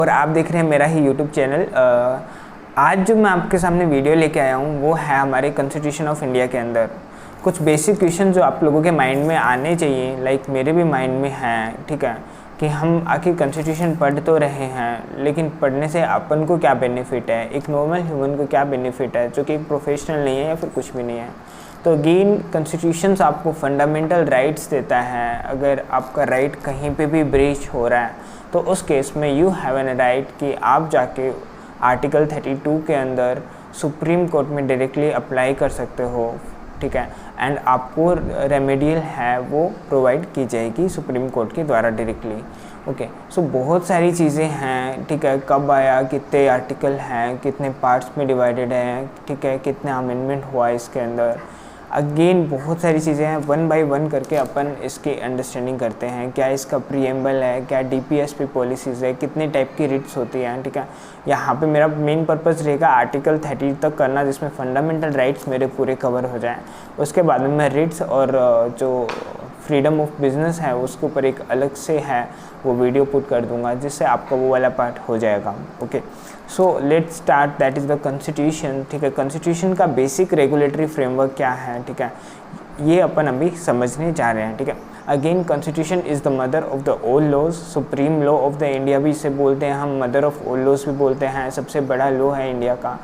और आप देख रहे हैं मेरा ही यूट्यूब चैनल। आज जो मैं आपके सामने वीडियो लेके आया हूँ वो है हमारे कॉन्स्टिट्यूशन ऑफ इंडिया के अंदर कुछ बेसिक क्वेश्चन जो आप लोगों के माइंड में आने चाहिए, लाइक मेरे भी माइंड में हैं, ठीक है, कि हम आखिर कॉन्स्टिट्यूशन पढ़ तो रहे हैं लेकिन पढ़ने से अपन को क्या बेनिफिट है, एक नॉर्मल ह्यूमन को क्या बेनिफिट है जो कि एक प्रोफेशनल नहीं है या फिर कुछ भी नहीं है। तो अगेन कॉन्स्टिट्यूशंस आपको फंडामेंटल राइट्स देता है। अगर आपका राइट कहीं पे भी ब्रीच हो रहा है तो उस केस में यू हैव एन राइट कि आप जाके आर्टिकल 32 के अंदर सुप्रीम कोर्ट में डायरेक्टली अप्लाई कर सकते हो, ठीक है, एंड आपको रेमेडियल है वो प्रोवाइड की जाएगी सुप्रीम कोर्ट के द्वारा डायरेक्टली। ओके, सो बहुत सारी चीज़ें हैं, ठीक है, कब आया, कितने आर्टिकल हैं, कितने पार्ट्स में डिवाइडेड हैं, ठीक है, कितने अमेंडमेंट हुआ इसके अंदर। अगेन बहुत सारी चीज़ें हैं, वन बाय वन करके अपन इसकी अंडरस्टैंडिंग करते हैं। क्या इसका प्रीएम्बल है, क्या डीपीएसपी पॉलिसीज़ है, कितने टाइप की रिट्स होती हैं, ठीक है। यहाँ पे मेरा मेन पर्पस रहेगा आर्टिकल 30 तक करना जिसमें फंडामेंटल राइट्स मेरे पूरे कवर हो जाएं। उसके बाद में मैं रिट्स और जो फ्रीडम ऑफ बिजनेस है उसके ऊपर एक अलग से है वो वीडियो पुट कर दूंगा जिससे आपका वो वाला पार्ट हो जाएगा। Okay, so let's start, that is the constitution, ठीक है। कॉन्स्टिट्यूशन का बेसिक रेगुलेटरी फ्रेमवर्क क्या है, ठीक है, ये अपन अभी समझने जा रहे हैं, ठीक है। Again constitution is the mother of the all laws, supreme law of the India भी इसे बोलते हैं हम, मदर ऑफ ऑल लॉज भी बोलते हैं। सबसे बड़ा लॉ है इंडिया का,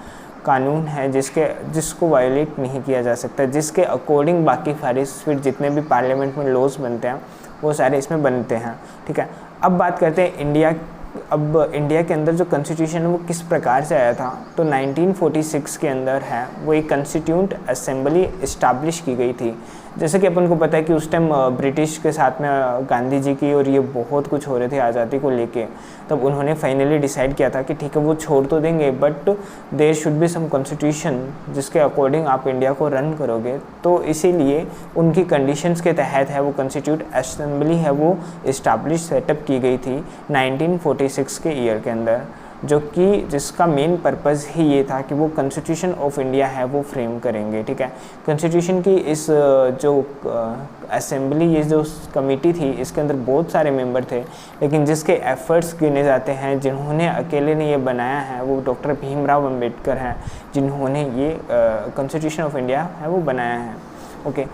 कानून है जिसको वायोलेट नहीं किया जा सकता, जिसके अकॉर्डिंग बाकी फिर जितने भी पार्लियामेंट में लॉज बनते हैं वो सारे इसमें बनते हैं, ठीक है। अब बात करते हैं इंडिया के अंदर जो कॉन्स्टिट्यूशन है वो किस प्रकार से आया था। तो 1946 के अंदर है वो एक कॉन्स्टिट्यूंट असेंबली इस्टाब्लिश की गई थी। जैसे कि अपन को पता है कि उस टाइम ब्रिटिश के साथ में गांधी जी की और ये बहुत कुछ हो रहे थे आज़ादी को लेके, तब उन्होंने फाइनली डिसाइड किया था कि ठीक है वो छोड़ तो देंगे but there should be some constitution जिसके अकॉर्डिंग आप इंडिया को रन करोगे। तो इसीलिए उनकी कंडीशंस के तहत है वो कॉन्स्टिट्यूट असेंबली है वो इस्टाब्लिश सेटअप की गई थी 1946 के ईयर के अंदर, जो कि जिसका मेन पर्पज़ ही ये था कि वो कॉन्स्टिट्यूशन ऑफ इंडिया है वो फ्रेम करेंगे, ठीक है। कॉन्स्टिट्यूशन की इस जो असेंबली, ये जो कमेटी थी, इसके अंदर बहुत सारे मेंबर थे लेकिन जिसके एफर्ट्स गिने जाते हैं, जिन्होंने अकेले ने ये बनाया है वो डॉक्टर भीमराव अंबेडकर हैं, जिन्होंने ये कॉन्स्टिट्यूशन ऑफ इंडिया है वो बनाया है। ओके,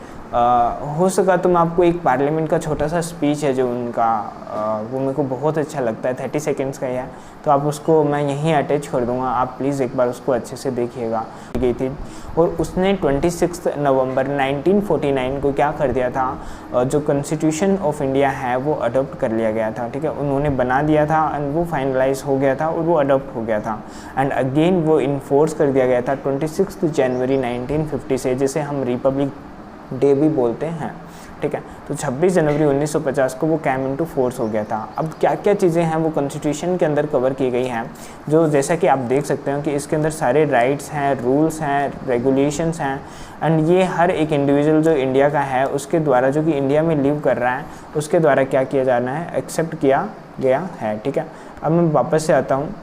हो सका तो मैं आपको एक पार्लियामेंट का छोटा सा स्पीच है जो उनका वो मेरे को बहुत अच्छा लगता है, 30 सेकेंड्स का ही है, तो आप उसको मैं यहीं अटैच कर दूंगा, आप प्लीज़ एक बार उसको अच्छे से देखिएगा। गई थी और उसने 26 नवंबर 1949 को क्या कर दिया था, जो कॉन्स्टिट्यूशन ऑफ इंडिया है वो अडॉप्ट कर लिया गया था, ठीक है। उन्होंने बना दिया था एंड वो फाइनलाइज हो गया था और वो अडॉप्ट हो गया था एंड अगेन वो इन्फोर्स कर दिया गया था 26 जनवरी 1950 से, जिसे हम रिपब्लिक डे भी बोलते हैं, ठीक है। तो 26 जनवरी 1950 को वो कैम इनटू फोर्स हो गया था। अब क्या क्या चीज़ें हैं वो कॉन्स्टिट्यूशन के अंदर कवर की गई हैं, जो जैसा कि आप देख सकते हो कि इसके अंदर सारे राइट्स हैं, रूल्स हैं, रेगुलेशंस हैं एंड ये हर एक इंडिविजुअल जो इंडिया का है उसके द्वारा, जो कि इंडिया में लिव कर रहा है, उसके द्वारा क्या किया जाना है, एक्सेप्ट किया गया है, ठीक है। अब मैं वापस से आता हूँ,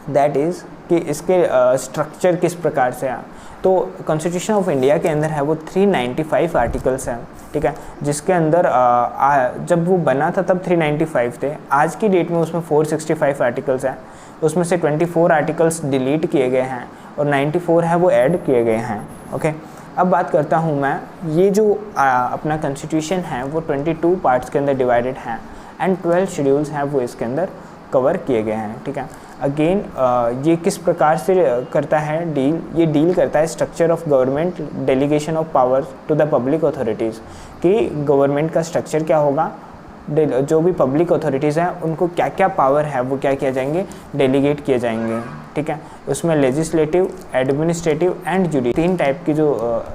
दैट इज़ कि इसके स्ट्रक्चर किस प्रकार से है। तो कॉन्स्टिट्यूशन ऑफ इंडिया के अंदर है वो 395 आर्टिकल्स हैं, ठीक है, जिसके अंदर जब वो बना था तब 395 थे, आज की डेट में उसमें 465 आर्टिकल्स हैं, उसमें से 24 आर्टिकल्स डिलीट किए गए हैं और 94 है वो ऐड किए गए हैं। ओके, अब बात करता हूँ मैं, ये जो अपना कॉन्स्टिट्यूशन है वो 22 पार्ट्स के अंदर डिवाइडेड हैं एंड 12 शेड्यूल्स हैं वो इसके अंदर कवर किए गए हैं, ठीक है। अगेन ये किस प्रकार से करता है डील, ये डील करता है structure of government, delegation of power to the public authorities, कि गवर्नमेंट का स्ट्रक्चर क्या होगा, जो भी पब्लिक अथॉरिटीज़ हैं उनको क्या क्या पावर है वो क्या किया जाएंगे, डेलीगेट किए जाएंगे, ठीक है। उसमें legislative, administrative and judicial, 3 type की जो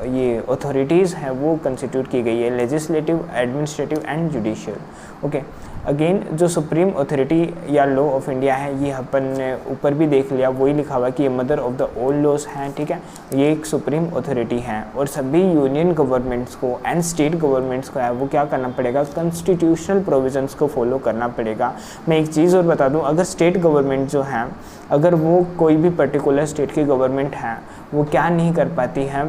ये अथॉरिटीज़ हैं वो कंस्टिट्यूट की गई है, legislative, administrative and judicial. Okay, again जो सुप्रीम अथॉरिटी या लॉ ऑफ इंडिया है ये अपन ने ऊपर भी देख लिया, वही लिखा हुआ कि ये mother of the all laws हैं, ठीक है। ये एक सुप्रीम अथॉरिटी है और सभी यूनियन गवर्नमेंट्स को एंड स्टेट गवर्नमेंट्स को है वो क्या करना पड़ेगा, कॉन्स्टिट्यूशनल प्रोविजंस को फॉलो करना पड़ेगा। मैं एक चीज़ और बता दूं, अगर स्टेट गवर्नमेंट जो है, अगर वो कोई भी पर्टिकुलर स्टेट की गवर्नमेंट है वो क्या नहीं कर पाती है,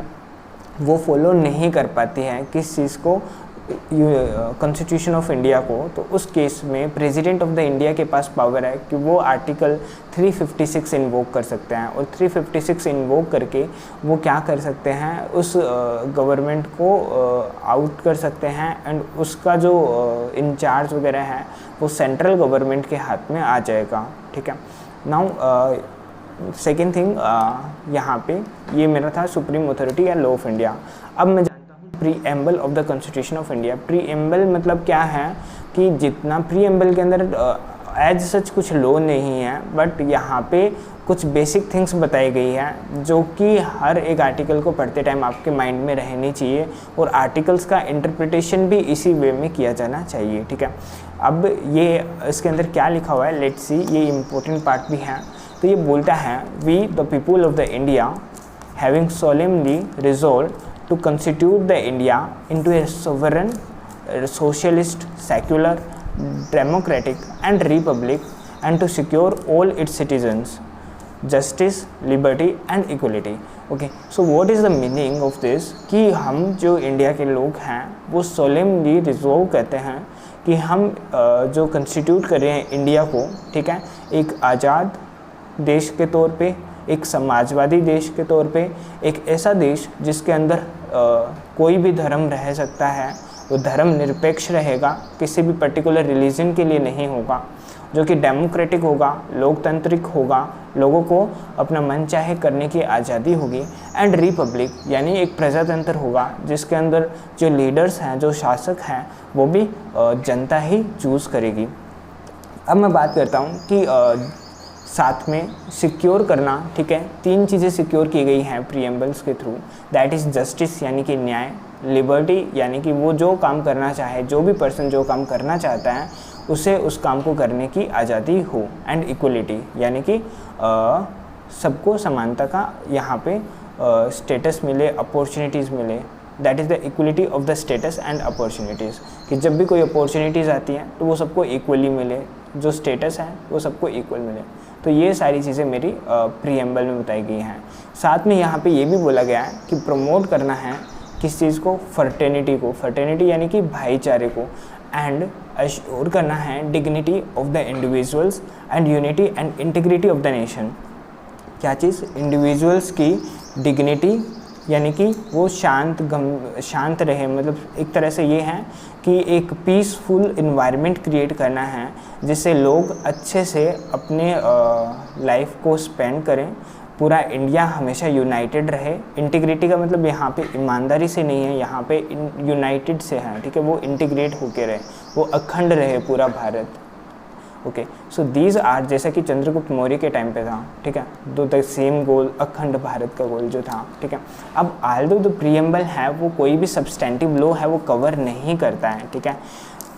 वो फॉलो नहीं कर पाती है किस चीज़ को, कॉन्स्टिट्यूशन ऑफ इंडिया को, तो उस केस में प्रेसिडेंट ऑफ द इंडिया के पास पावर है कि वो आर्टिकल 356 इन्वोक कर सकते हैं, और 356 इन्वोक करके वो क्या कर सकते हैं, उस गवर्नमेंट को आउट कर सकते हैं, एंड उसका जो इंचार्ज वगैरह है वो सेंट्रल गवर्नमेंट के हाथ में आ जाएगा। ठीक है, नाउ सेकेंड थिंग, यहाँ पे ये मेरा था सुप्रीम अथॉरिटी या लॉ ऑफ इंडिया। अब मैं जानता हूँ preamble of the constitution of India. Preamble मतलब क्या है कि जितना प्रीएम्बल के अंदर एज सच कुछ लॉ नहीं है, बट यहाँ पे कुछ बेसिक थिंग्स बताई गई है जो कि हर एक आर्टिकल को पढ़ते टाइम आपके माइंड में रहनी चाहिए, और आर्टिकल्स का इंटरप्रिटेशन भी इसी वे में किया जाना चाहिए। ठीक है, अब ये इसके अंदर क्या लिखा हुआ है, लेट्स सी, ये इम्पोर्टेंट पार्ट भी है। तो ये बोलता है, we the people of the India having solemnly resolve to constitute the India into a sovereign socialist secular democratic and republic and to secure all its citizens justice liberty and equality. Okay, so what is the meaning of this, कि हम जो India के लोग हैं वो solemnly resolve कहते हैं कि हम जो कंस्टिट्यूट कर रहे हैं इंडिया को, ठीक है, एक आज़ाद देश के तौर पे, एक समाजवादी देश के तौर पे, एक ऐसा देश जिसके अंदर कोई भी धर्म रह सकता है, वो धर्म निरपेक्ष रहेगा, किसी भी पर्टिकुलर रिलीजन के लिए नहीं होगा, जो कि डेमोक्रेटिक होगा, लोकतांत्रिक होगा, लोगों को अपना मन चाहे करने की आज़ादी होगी, एंड रिपब्लिक यानी एक प्रजातंत्र होगा जिसके अंदर जो लीडर्स हैं, जो शासक हैं, वो भी जनता ही चूज़ करेगी। अब मैं बात करता हूँ कि साथ में सिक्योर करना, ठीक है, 3 चीज़ें सिक्योर की गई हैं प्रीएम्बल्स के थ्रू, दैट इज़ जस्टिस यानी कि न्याय, लिबर्टी यानी कि वो जो काम करना चाहे, जो भी पर्सन जो काम करना चाहता है उसे उस काम को करने की आज़ादी हो, एंड इक्वलिटी यानी कि सबको समानता का यहाँ पे स्टेटस मिले, अपॉर्चुनिटीज़ मिले, that is the equality of the status and opportunities, कि जब भी कोई अपॉर्चुनिटीज़ आती हैं तो वो सबको इक्वली मिले, जो स्टेटस है वो सबको इक्वल मिले। तो ये सारी चीज़ें मेरी प्रीएम्बल में बताई गई हैं। साथ में यहाँ पे ये भी बोला गया है कि प्रमोट करना है किस चीज़ को, फर्टेनिटी को, फर्टेनिटी यानी कि भाईचारे को, एंड अश्योर करना है dignity of the individuals and unity and integrity of the nation. क्या चीज़, इंडिविजुअल्स की डिग्निटी यानी कि वो शांत रहे, मतलब एक तरह से ये है कि एक पीसफुल इन्वायरमेंट क्रिएट करना है जिससे लोग अच्छे से अपने लाइफ को स्पेंड करें, पूरा इंडिया हमेशा यूनाइटेड रहे। इंटीग्रिटी का मतलब यहाँ पे ईमानदारी से नहीं है, यहाँ पे यूनाइटेड से है, ठीक है, वो इंटीग्रेट होके रहे, वो अखंड रहे पूरा Bharat. Okay, so these are, जैसा कि चंद्रगुप्त मौर्य के टाइम पे था, ठीक है, द सेम गोल, अखंड भारत का गोल जो था, ठीक है। अब आल्दो द प्रीएम्बल है वो कोई भी सब्सटेंटिव लॉ है वो कवर नहीं करता है, ठीक है,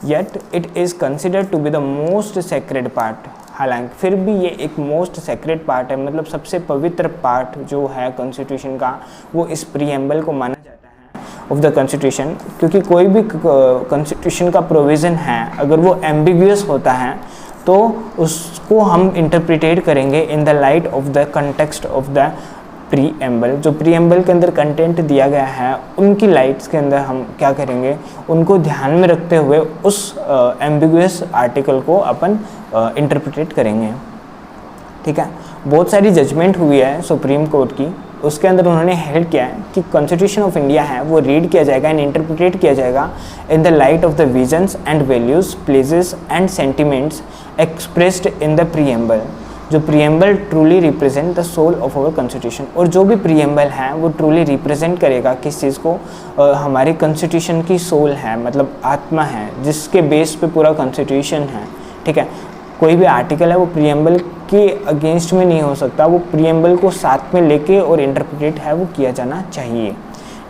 yet it is considered to be the most sacred part. हालांकि फिर भी ये एक मोस्ट सेक्रेड पार्ट है, मतलब सबसे पवित्र पार्ट जो है कॉन्स्टिट्यूशन का, वो इस प्रीएम्बल को माना जाता है ऑफ द कॉन्स्टिट्यूशन, क्योंकि कोई भी कॉन्स्टिट्यूशन का प्रोविज़न है अगर वो एम्बिगुअस होता है तो उसको हम इंटरप्रिटेट करेंगे इन the light of the context of the preamble. जो प्रीएम्बल के अंदर कंटेंट दिया गया है उनकी लाइट्स के अंदर हम क्या करेंगे, उनको ध्यान में रखते हुए उस एम्बिगुअस आर्टिकल को अपन इंटरप्रिटेट करेंगे, ठीक है। बहुत सारी जजमेंट हुई है सुप्रीम कोर्ट की, उसके अंदर उन्होंने हेल्ड किया है कि कॉन्स्टिट्यूशन ऑफ इंडिया है वो रीड किया जाएगा एंड इंटरप्रिटेट किया जाएगा in the light of the visions and values, places and sentiments expressed in the preamble. जो preamble truly represent the soul of our constitution, और जो भी प्रीएम्बल है वो ट्रूली रिप्रेजेंट करेगा किस चीज़ को, हमारी कॉन्स्टिट्यूशन की सोल है, मतलब आत्मा है, जिसके बेस पे पूरा कॉन्स्टिट्यूशन है, ठीक है। कोई भी आर्टिकल है वो प्रीएम्बल के अगेंस्ट में नहीं हो सकता, वो प्रीएम्बल को साथ में लेके और इंटरप्रेट है वो किया जाना चाहिए,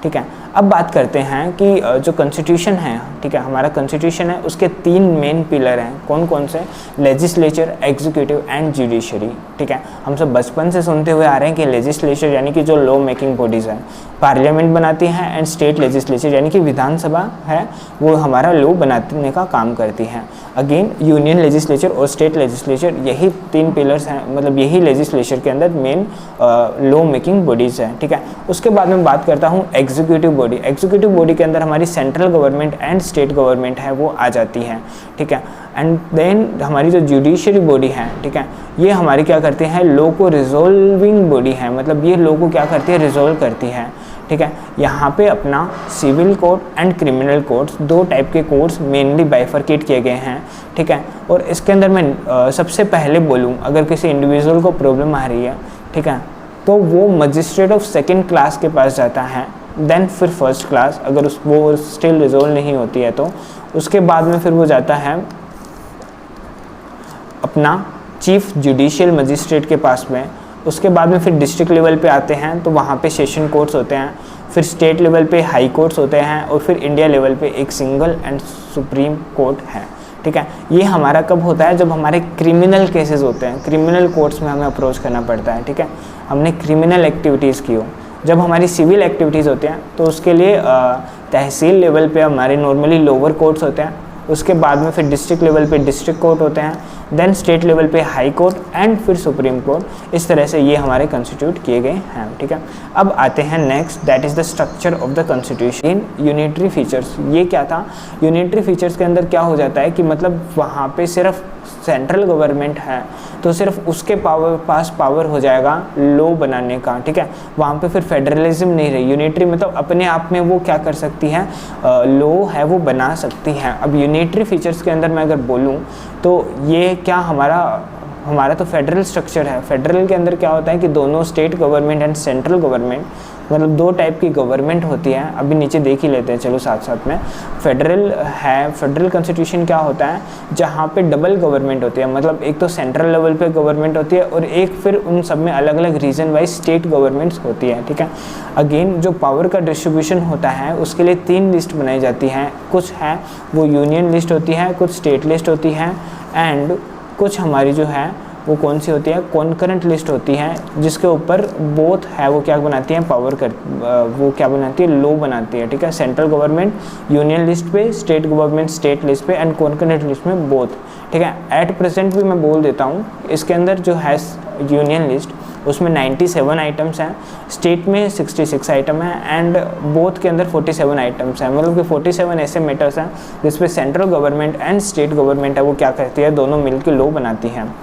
ठीक है। अब बात करते हैं कि जो कॉन्स्टिट्यूशन है, ठीक है, हमारा कॉन्स्टिट्यूशन है उसके 3 मेन पिलर हैं, कौन कौन से, लेजिस्लेचर, एग्जीक्यूटिव एंड जुडिशरी, ठीक है। हम सब बचपन से सुनते हुए आ रहे हैं कि लेजिस्लेचर यानी कि जो लॉ मेकिंग बॉडीज़ हैं, पार्लियामेंट बनाती हैं, एंड स्टेट लेजिस्लेचर यानी कि विधानसभा है वो हमारा लॉ बनाने का काम करती है। अगेन यूनियन लेजिस्लेचर और स्टेट लेजिस्लेचर, यही 3 पिलर्स हैं, मतलब यही लेजिस्लेचर के अंदर मेन लॉ मेकिंग बॉडीज़ हैं, ठीक है। उसके बाद मैं बात करता हूँ एग्जीक्यूटिव एग्जीक्यूटिव बॉडी के अंदर हमारी central government and state government है वो आ जाती है, ठीक है। एंड देन हमारी जो जुडिशरी बॉडी है, ठीक है, ये हमारी क्या करती है, लॉ को रिजोल्विंग बॉडी है, मतलब ये लॉ को क्या करती है, रिजोल्व करती है, ठीक है। यहाँ पे अपना civil code and criminal codes, दो टाइप के कोड्स मेनली बाइफरकेट किए गए हैं, ठीक है। और इसके अंदर मैं सबसे पहले बोलूँ, अगर किसी इंडिविजुअल को प्रॉब्लम आ रही है, ठीक है, तो वो मजिस्ट्रेट ऑफ सेकेंड क्लास के पास जाता है, देन फिर फर्स्ट क्लास, अगर वो स्टिल रिजोल्व नहीं होती है तो उसके बाद में फिर वो जाता है अपना चीफ जुडिशियल मजिस्ट्रेट के पास में। उसके बाद में फिर डिस्ट्रिक्ट लेवल पे आते हैं तो वहाँ पे सेशन कोर्ट्स होते हैं, फिर स्टेट लेवल पे हाई कोर्ट्स होते हैं, और फिर इंडिया लेवल पे एक सिंगल एंड सुप्रीम कोर्ट है, ठीक है। ये हमारा कब होता है, जब हमारे क्रिमिनल केसेस होते हैं, क्रिमिनल कोर्ट्स में हमें अप्रोच करना पड़ता है, ठीक है, हमने क्रिमिनल एक्टिविटीज़ की हो। जब हमारी सिविल एक्टिविटीज़ होती हैं तो उसके लिए तहसील लेवल पे हमारे नॉर्मली लोअर कोर्ट्स होते हैं, उसके बाद में फिर डिस्ट्रिक्ट लेवल पे डिस्ट्रिक्ट कोर्ट होते हैं, देन स्टेट लेवल पे हाई कोर्ट एंड फिर सुप्रीम कोर्ट। इस तरह से ये हमारे कॉन्स्टिट्यूट किए गए हैं, ठीक है। अब आते हैं next, that is the structure of the constitution in unitary features. ये क्या था, यूनिटरी फीचर्स के अंदर क्या हो जाता है कि मतलब वहाँ पे सिर्फ सेंट्रल गवर्नमेंट है तो सिर्फ उसके पास पावर हो जाएगा लॉ बनाने का, ठीक है। वहाँ पे फिर फेडरलिज्म नहीं रही, यूनिटरी मतलब अपने आप में वो क्या कर सकती है, लॉ है वो बना सकती है। अब यूनिटरी फीचर्स के अंदर मैं अगर बोलूँ तो ये क्या हमारा तो फेडरल स्ट्रक्चर है। फेडरल के अंदर क्या होता है कि दोनों state government and central government, मतलब दो टाइप की गवर्नमेंट होती है। अभी नीचे देख ही लेते हैं चलो साथ साथ में। फेडरल है, फेडरल कॉन्स्टिट्यूशन क्या होता है, जहाँ पे डबल गवर्नमेंट होती है, मतलब एक तो सेंट्रल लेवल पे गवर्नमेंट होती है और एक फिर उन सब में अलग अलग रीजन वाइज स्टेट गवर्नमेंट्स होती है, ठीक है। अगेन जो पावर का डिस्ट्रीब्यूशन होता है उसके लिए 3 लिस्ट बनाई जाती हैं, कुछ है वो यूनियन लिस्ट होती है, कुछ स्टेट लिस्ट होती है, एंड कुछ हमारी जो है वो कौन सी होती है, कॉन्करेंट लिस्ट होती है, जिसके ऊपर बोथ है वो क्या बनाती हैं, वो क्या बनाती है, लॉ बनाती है, ठीक है। सेंट्रल गवर्नमेंट यूनियन लिस्ट पे, स्टेट गवर्नमेंट स्टेट लिस्ट पे, एंड कॉन्करेंट लिस्ट में बोथ, ठीक है। एट प्रेजेंट भी मैं बोल देता हूँ, इसके अंदर जो है यूनियन लिस्ट उसमें 97 आइटम्स हैं, स्टेट में 66 आइटम है, एंड बोथ के अंदर 47 आइटम्स हैं, मतलब कि 47 ऐसे मैटर्स हैं जिसपे central government and state government है वो क्या करती है, दोनों मिलकर लॉ बनाती हैं।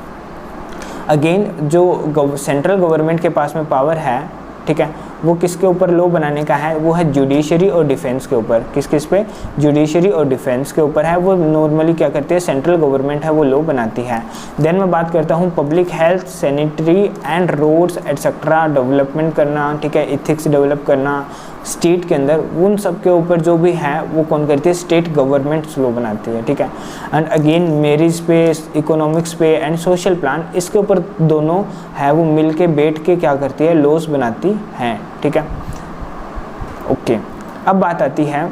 अगेन जो सेंट्रल गवर्नमेंट के पास में पावर है, ठीक है, वो किसके ऊपर लॉ बनाने का है, वो है जुडिशरी और डिफेंस के ऊपर। किस पे, जुडिशरी और डिफेंस के ऊपर है। वो नॉर्मली क्या करती है, सेंट्रल गवर्नमेंट है वो लॉ बनाती है। देन मैं बात करता हूँ public health, sanitary and roads etcetera development करना, ठीक है, इथिक्स डेवलप करना स्टेट के अंदर, उन सब के ऊपर जो भी है वो कौन करती है, स्टेट गवर्नमेंट लॉ बनाती है, ठीक है। एंड अगेन मैरिज पे, इकोनॉमिक्स पे एंड सोशल प्लान, इसके ऊपर दोनों है वो मिल के बैठ के क्या करती है, लॉज बनाती हैं, ठीक है। ओके, अब बात आती है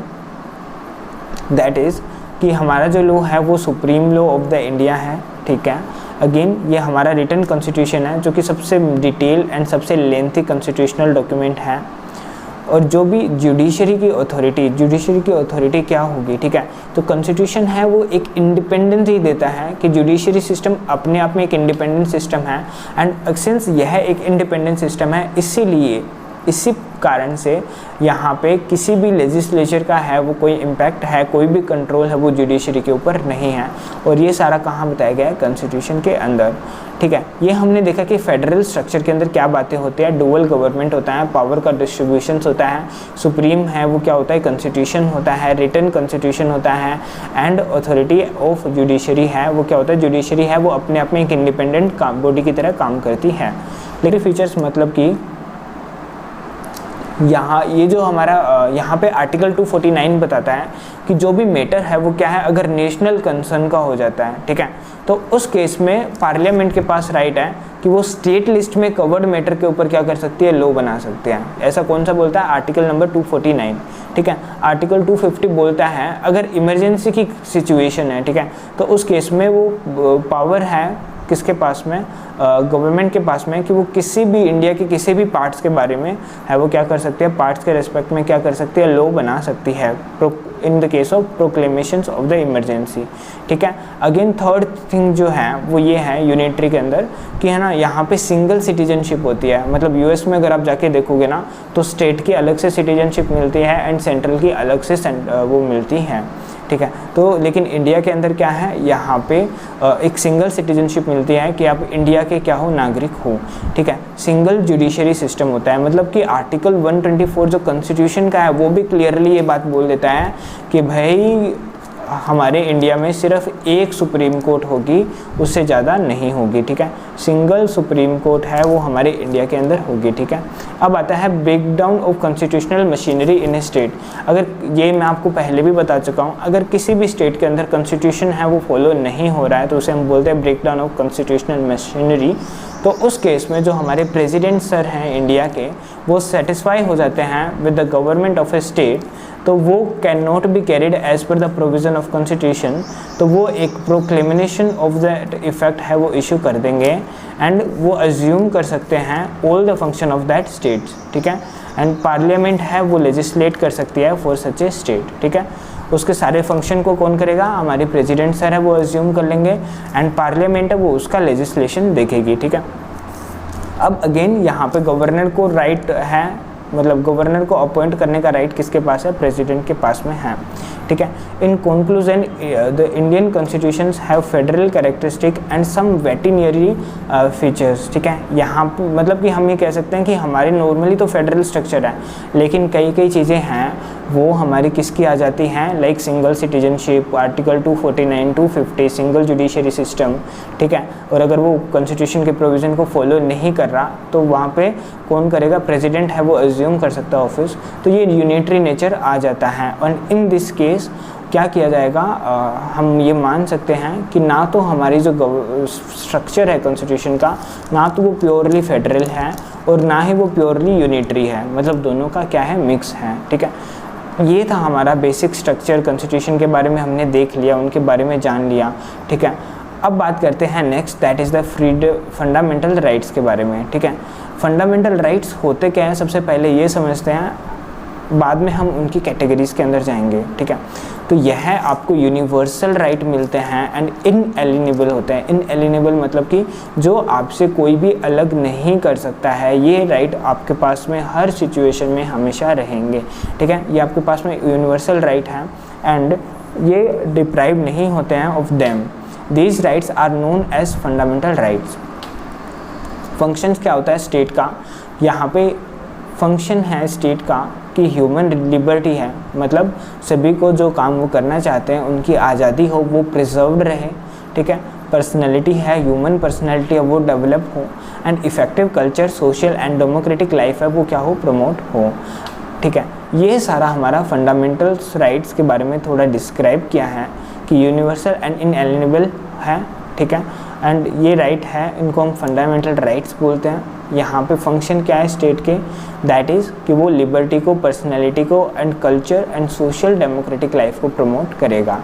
दैट इज़ कि हमारा जो लॉ है वो supreme law of the India है, ठीक है। अगेन ये हमारा रिटन कॉन्स्टिट्यूशन है जो कि सबसे डिटेल एंड सबसे लेंथी कॉन्स्टिट्यूशनल डॉक्यूमेंट है। और जो भी जुडिशरी की अथॉरिटी क्या होगी, ठीक है, तो कॉन्स्टिट्यूशन है वो एक इंडिपेंडेंस ही देता है कि जुडिशरी सिस्टम अपने आप में एक इंडिपेंडेंट सिस्टम है। एंड सिंस यह एक इंडिपेंडेंट सिस्टम है, इसीलिए इसी कारण से यहाँ पे किसी भी लेजिस्लेचर का है वो कोई इम्पैक्ट है, कोई भी कंट्रोल है वो जुडिशरी के ऊपर नहीं है। और ये सारा कहाँ बताया गया है, कॉन्स्टिट्यूशन के अंदर, ठीक है। ये हमने देखा कि फेडरल स्ट्रक्चर के अंदर क्या बातें होती हैं, डुअल गवर्नमेंट होता है, पावर का डिस्ट्रीब्यूशन होता है, सुप्रीम है वो क्या होता है, कॉन्स्टिट्यूशन होता है, रिटन कॉन्स्टिट्यूशन होता है, एंड अथॉरिटी ऑफ जुडिशरी है वो क्या होता है, जुडिशरी है वो अपने आप में एक इंडिपेंडेंट बॉडी की तरह काम करती है। लेकिन फीचर्स मतलब कि यहाँ ये जो हमारा यहाँ पे आर्टिकल 249 बताता है कि जो भी मैटर है वो क्या है, अगर नेशनल कंसर्न का हो जाता है, ठीक है, तो उस केस में पार्लियामेंट के पास राइट है कि वो स्टेट लिस्ट में कवर्ड मैटर के ऊपर क्या कर सकती है, लॉ बना सकते हैं। ऐसा कौन सा बोलता है, आर्टिकल नंबर 249, ठीक है। आर्टिकल 250 बोलता है अगर इमरजेंसी की सिचुएशन है, ठीक है, तो उस केस में वो पावर है किसके पास में, गवर्नमेंट के पास में, कि वो किसी भी इंडिया के किसी भी पार्ट्स के बारे में है वो क्या कर सकती है, पार्ट्स के रेस्पेक्ट में क्या कर सकती है, लॉ बना सकती है in the case of proclamations of the emergency. ठीक है। अगेन थर्ड थिंग जो है वो ये है यूनिटरी के अंदर कि है ना, यहाँ पे सिंगल सिटीजनशिप होती है। मतलब यूएस में अगर आप जाके देखोगे ना तो स्टेट की अलग से सिटीजनशिप मिलती है एंड सेंट्रल की अलग से वो मिलती है। ठीक है। तो लेकिन इंडिया के अंदर क्या है, यहाँ पे एक सिंगल सिटीजनशिप मिलती है कि आप इंडिया के क्या हो, नागरिक हो। ठीक है। सिंगल जुडिशरी सिस्टम होता है, मतलब कि आर्टिकल 124 जो कॉन्स्टिट्यूशन का है वो भी क्लियरली ये बात बोल देता है कि भाई हमारे इंडिया में सिर्फ एक सुप्रीम कोर्ट होगी, उससे ज़्यादा नहीं होगी। ठीक है। सिंगल सुप्रीम कोर्ट है वो हमारे इंडिया के अंदर होगी। ठीक है। अब आता है breakdown of constitutional machinery in A state. अगर ये मैं आपको पहले भी बता चुका हूँ, अगर किसी भी स्टेट के अंदर कॉन्स्टिट्यूशन है वो फॉलो नहीं हो रहा है तो उसे हम बोलते हैं ब्रेकडाउन ऑफ कॉन्स्टिट्यूशनल मशीनरी। तो उस केस में जो हमारे प्रेसिडेंट सर हैं इंडिया के, वो सेटिस्फाई हो जाते हैं with the government of a state, तो वो can not be carried as per the provision of constitution, तो वो एक प्रोक्लेमेशन ऑफ दैट इफेक्ट है वो इशू कर देंगे एंड वो अज्यूम कर सकते हैं all the function of that states. ठीक है। एंड पार्लियामेंट है वो लेजिस्लेट कर सकती है फॉर सच ए स्टेट। ठीक है। उसके सारे फंक्शन को कौन करेगा, हमारे प्रेसिडेंट सर है वो अज्यूम कर लेंगे एंड पार्लियामेंट है वो उसका लेजिस्लेशन देखेगी। ठीक है। अब अगेन यहाँ पे गवर्नर को राइट है, मतलब गवर्नर को अपॉइंट करने का राइट किसके पास है, प्रेसिडेंट के पास में है। ठीक है। In conclusion the Indian constitutions have federal characteristic and some वेटिनरी फीचर्स। ठीक है। यहाँ पे मतलब कि हम ये कह सकते हैं कि हमारे नॉर्मली तो फेडरल स्ट्रक्चर है, लेकिन कई चीज़ें हैं वो हमारी किसकी आ जाती हैं, like single citizenship, article 249, 250, single judiciary system. ठीक है। और अगर वो कॉन्स्टिट्यूशन के प्रोविज़न को फॉलो नहीं कर रहा तो वहाँ पे कौन करेगा, प्रेसिडेंट है वो अज्यूम कर सकता है ऑफिस। तो ये यूनिटरी नेचर आ जाता है और इन दिस केस क्या किया जाएगा, हम ये मान सकते हैं कि ना तो हमारी जो स्ट्रक्चर है कॉन्स्टिट्यूशन का, ना तो वो प्योरली फेडरल है और ना ही वो प्योरली यूनिटरी है, मतलब दोनों का क्या है, मिक्स है। ठीक है। ये था हमारा बेसिक स्ट्रक्चर, कॉन्स्टिट्यूशन के बारे में हमने देख लिया, उनके बारे में जान लिया। ठीक है। अब बात करते हैं next, that is the fundamental rights के बारे में। ठीक है। फंडामेंटल राइट्स होते क्या हैं, सबसे पहले ये समझते हैं, बाद में हम उनकी कैटेगरीज़ के अंदर जाएंगे। ठीक है। तो यह आपको यूनिवर्सल राइट मिलते हैं एंड इनएलिनेबल होते हैं। इनएलिनेबल मतलब कि जो आपसे कोई भी अलग नहीं कर सकता है, ये राइट आपके पास में हर सिचुएशन में हमेशा रहेंगे। ठीक है। ये आपके पास में यूनिवर्सल राइट है एंड ये डिप्राइव नहीं होते हैं of them. These rights are known as fundamental rights. Functions क्या होता है स्टेट का, यहाँ पे फंक्शन है स्टेट का कि ह्यूमन लिबर्टी है, मतलब सभी को जो काम वो करना चाहते हैं उनकी आज़ादी हो वो प्रिजर्व्ड रहे। ठीक है। पर्सनैलिटी है, ह्यूमन पर्सनैलिटी है वो डेवलप हो and effective culture, social and democratic life है वो क्या हो, प्रमोट हो। ठीक है। ये सारा हमारा फंडामेंटल राइट्स के बारे में थोड़ा डिस्क्राइब किया है कि यूनिवर्सल एंड इनएलिनेबल है। ठीक है। एंड ये राइट है, इनको हम फंडामेंटल राइट्स बोलते हैं। यहाँ पे फंक्शन क्या है स्टेट के, दैट इज़ कि वो लिबर्टी को, पर्सनैलिटी को and culture and social democratic life को प्रमोट करेगा।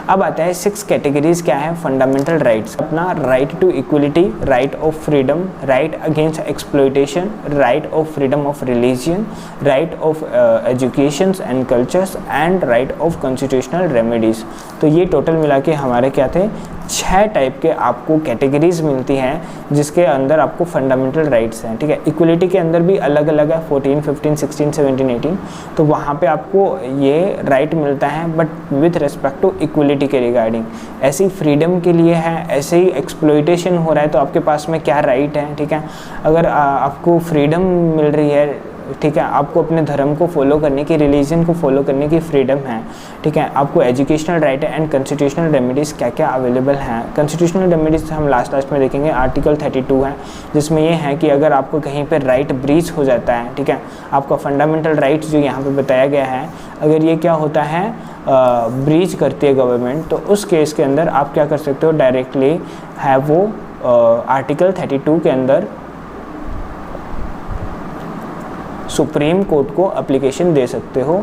अब आता है 6 कैटेगरीज क्या है फंडामेंटल राइट्स अपना, right to equality, right of freedom, right against exploitation, right of freedom of religion, right of education and cultures and right of constitutional remedies. तो ये टोटल मिला के हमारे क्या थे, 6 टाइप के आपको कैटेगरीज मिलती हैं जिसके अंदर आपको फंडामेंटल राइट्स हैं। ठीक है। इक्वलिटी के अंदर भी अलग अलग है, 14, 15, 16, 17, 18, तो वहाँ पे आपको ये राइट मिलता है but with respect to equality के रिगार्डिंग। ऐसे ही फ्रीडम के लिए है, ऐसे ही एक्सप्लॉयटेशन हो रहा है तो आपके पास में क्या राइट है। ठीक है। अगर आपको फ्रीडम मिल रही है, ठीक है, आपको अपने धर्म को फॉलो करने की, रिलीजन को फॉलो करने की फ्रीडम है। ठीक है। आपको एजुकेशनल राइट है एंड कॉन्स्टिट्यूशनल रेमेडीज़ क्या क्या अवेलेबल हैं। कॉन्स्टिट्यूशनल रेमेडीज़ हम लास्ट में देखेंगे, आर्टिकल 32 है जिसमें ये है कि अगर आपको कहीं पर राइट ब्रीच हो जाता है, ठीक है, आपका फंडामेंटल राइट्स जो यहाँ पे बताया गया है, अगर ये क्या होता है, ब्रीच करती है गवर्नमेंट, तो उस केस के अंदर आप क्या कर सकते हो, डायरेक्टली है वो आर्टिकल 32 के अंदर सुप्रीम कोर्ट को एप्लीकेशन दे सकते हो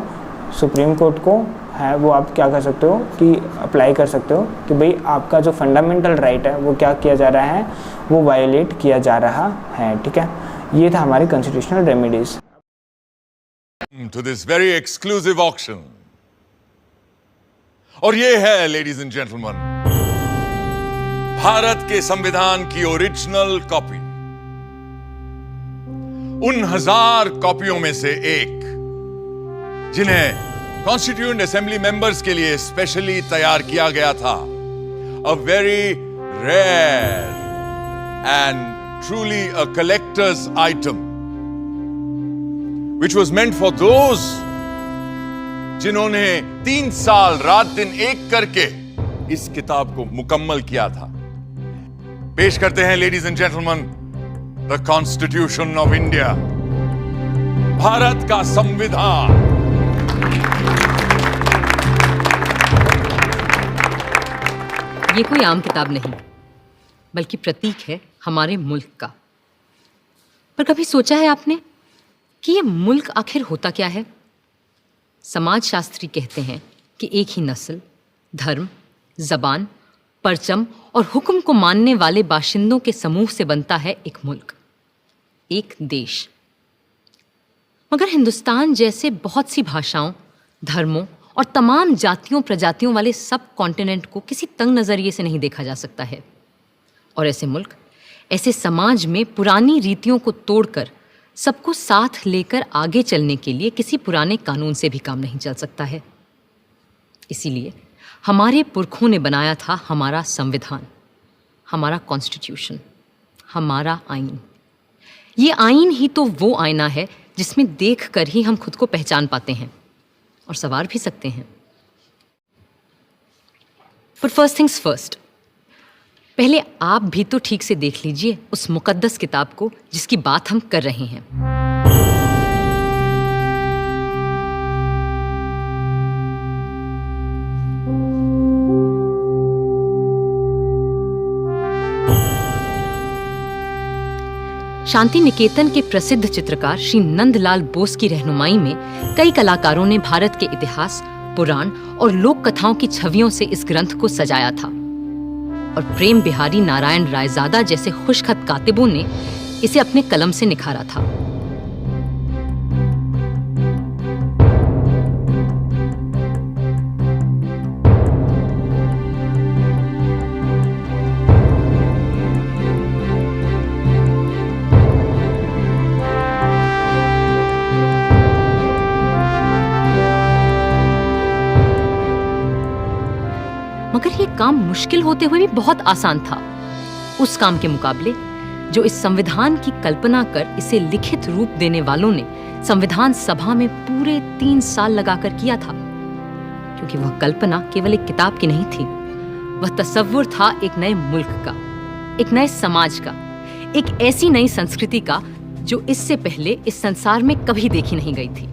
सुप्रीम कोर्ट को है वो आप क्या कर सकते हो कि अप्लाई कर सकते हो कि भाई आपका जो फंडामेंटल राइट है वो क्या किया जा रहा है, वो वायलेट किया जा रहा है। ठीक है, ये था हमारी constitutional remedies. To this very exclusive auction. और ये है लेडीज एंड जेंटलमैन भारत के संविधान की ओरिजिनल कॉपी, उन 1000 कॉपियों में से एक जिन्हें कॉन्स्टिट्यूएंट असेंबली मेंबर्स के लिए स्पेशली तैयार किया गया था। A very rare and truly a collector's item which was meant for those जिन्होंने 3 साल रात दिन एक करके इस किताब को मुकम्मल किया था। पेश करते हैं ladies and gentleman the constitution of India, Bharat का संविधान। ये कोई आम किताब नहीं बल्कि प्रतीक है हमारे मुल्क का। पर कभी सोचा है आपने कि ये मुल्क आखिर होता क्या है? समाजशास्त्री कहते हैं कि एक ही नस्ल, धर्म, जबान, परचम और हुक्म को मानने वाले बाशिंदों के समूह से बनता है एक मुल्क, एक देश। मगर हिंदुस्तान जैसे बहुत सी भाषाओं, धर्मों और तमाम जातियों प्रजातियों वाले सब कॉन्टिनेंट को किसी तंग नज़रिए से नहीं देखा जा सकता है। और ऐसे मुल्क, ऐसे समाज में पुरानी रीतियों को तोड़कर सबको साथ लेकर आगे चलने के लिए किसी पुराने कानून से भी काम नहीं चल सकता है। इसीलिए हमारे पुरखों ने बनाया था हमारा संविधान, हमारा कॉन्स्टिट्यूशन, हमारा आईन। ये आईन ही तो वो आईना है जिसमें देखकर ही हम खुद को पहचान पाते हैं और संवार भी सकते हैं। बट फर्स्ट थिंग्स फर्स्ट, पहले आप भी तो ठीक से देख लीजिए उस मुकद्दस किताब को जिसकी बात हम कर रहे हैं। शांति निकेतन के प्रसिद्ध चित्रकार श्री नंदलाल बोस की रहनुमाई में कई कलाकारों ने भारत के इतिहास, पुराण और लोक कथाओं की छवियों से इस ग्रंथ को सजाया था। और प्रेम बिहारी नारायण रायजादा जैसे खुशखत कातिबों ने इसे अपने कलम से निखारा था। मगर ये काम मुश्किल होते हुए भी बहुत आसान था उस काम के मुकाबले जो इस संविधान की कल्पना कर इसे लिखित रूप देने वालों ने संविधान सभा में पूरे 3 साल लगाकर किया था। क्योंकि वह कल्पना केवल एक किताब की नहीं थी, वह तसव्वुर था एक नए मुल्क का, एक नए समाज का, एक ऐसी नई संस्कृति का जो इससे पहले इस संसार में कभी देखी नहीं गई थी।